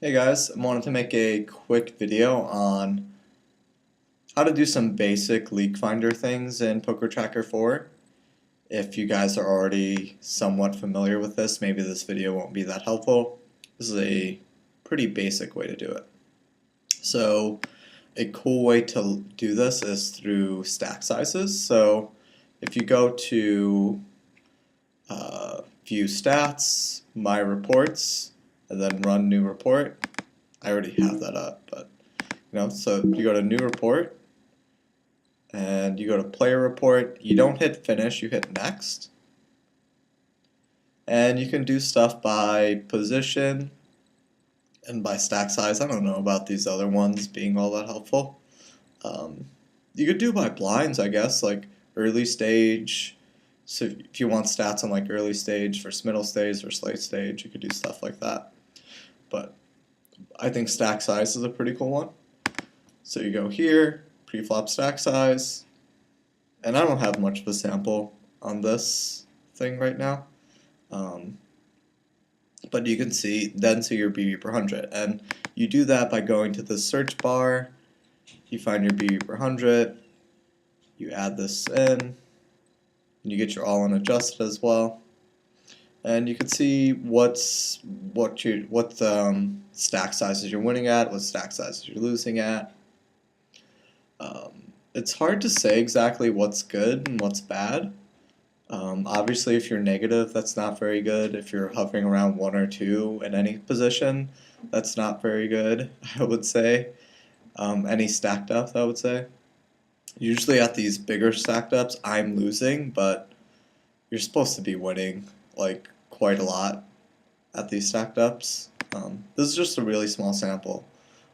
Hey guys, I wanted to make a quick video on how to do some basic leak finder things in Poker Tracker 4. If you guys are already somewhat familiar with this, maybe this video won't be that helpful. This is a pretty basic way to do it. So a cool way to do this is through stack sizes. So if you go to View Stats, My Reports, and then Run New Report, I already have that up, but so you go to New Report, and you go to Player Report. You don't hit Finish, you hit Next. And you can do stuff by position and by stack size. I don't know about these other ones being all that helpful. You could do by blinds, I guess, like early stage. So if you want stats on like early stage versus middle stage versus late stage, you could do stuff like that. But I think stack size is a pretty cool one. So you go here, preflop stack size, and I don't have much of a sample on this thing right now, but you can then see your BB per 100, and you do that by going to the search bar, you find your BB per 100, you add this in, and you get your all-in adjusted as well, and you can see what stack sizes you're winning at, what stack sizes you're losing at. It's hard to say exactly what's good and what's bad. Obviously, if you're negative, that's not very good. If you're hovering around 1 or 2 in any position, that's not very good, I would say. Any stacked ups, I would say. Usually at these bigger stacked ups, I'm losing, but you're supposed to be winning like quite a lot at these stacked ups. This is just a really small sample.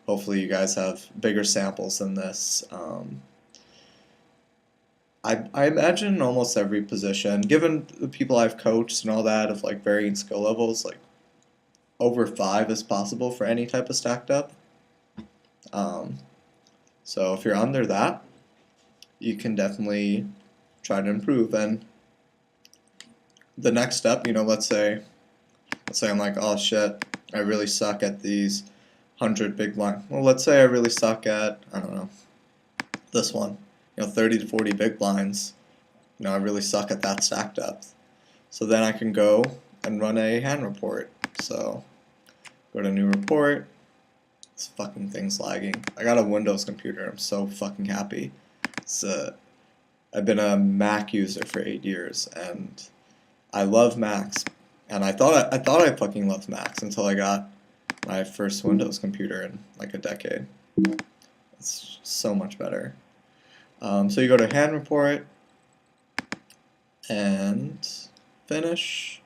Hopefully you guys have bigger samples than this. I imagine in almost every position, given the people I've coached and all that of like varying skill levels, like over 5 is possible for any type of stacked up. So if you're under that, you can definitely try to improve. And the next step, let's say I'm like, oh shit, I really suck at these 100 big blind. Well, let's say I really suck at, I don't know, this one. 30 to 40 big blinds. I really suck at that stack depth. So then I can go and run a hand report. So go to new report. This fucking thing's lagging. I got a Windows computer. I'm so fucking happy. I've been a Mac user for 8 years, and I love Macs. And I thought I fucking loved Macs until I got my first Windows computer in like a decade. It's so much better. So you go to hand report and finish.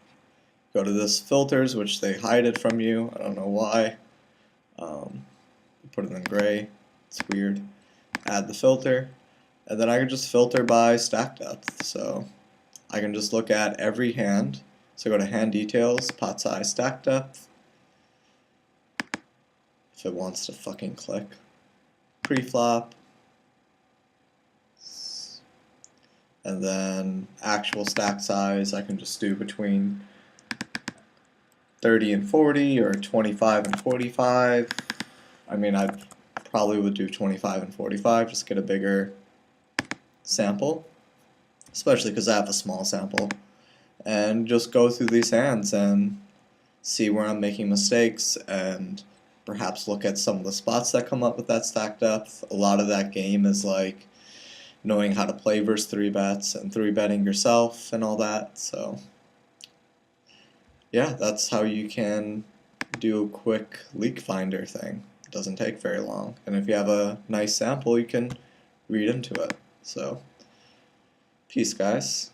Go to this filters, which they hide it from you. I don't know why. Put it in gray. It's weird. Add the filter, and then I can just filter by stack depth. So I can just look at every hand. So go to hand details, pot size, stack depth. If it wants to fucking click. Preflop. And then actual stack size, I can just do between 30 and 40 or 25 and 45. I mean, I probably would do 25 and 45, just get a bigger sample, especially because I have a small sample. And just go through these hands and see where I'm making mistakes and perhaps look at some of the spots that come up with that stack depth. A lot of that game is like knowing how to play versus 3-bets and 3-betting yourself and all that. So yeah, that's how you can do a quick leak finder thing. It doesn't take very long, and if you have a nice sample, you can read into it. So peace, guys.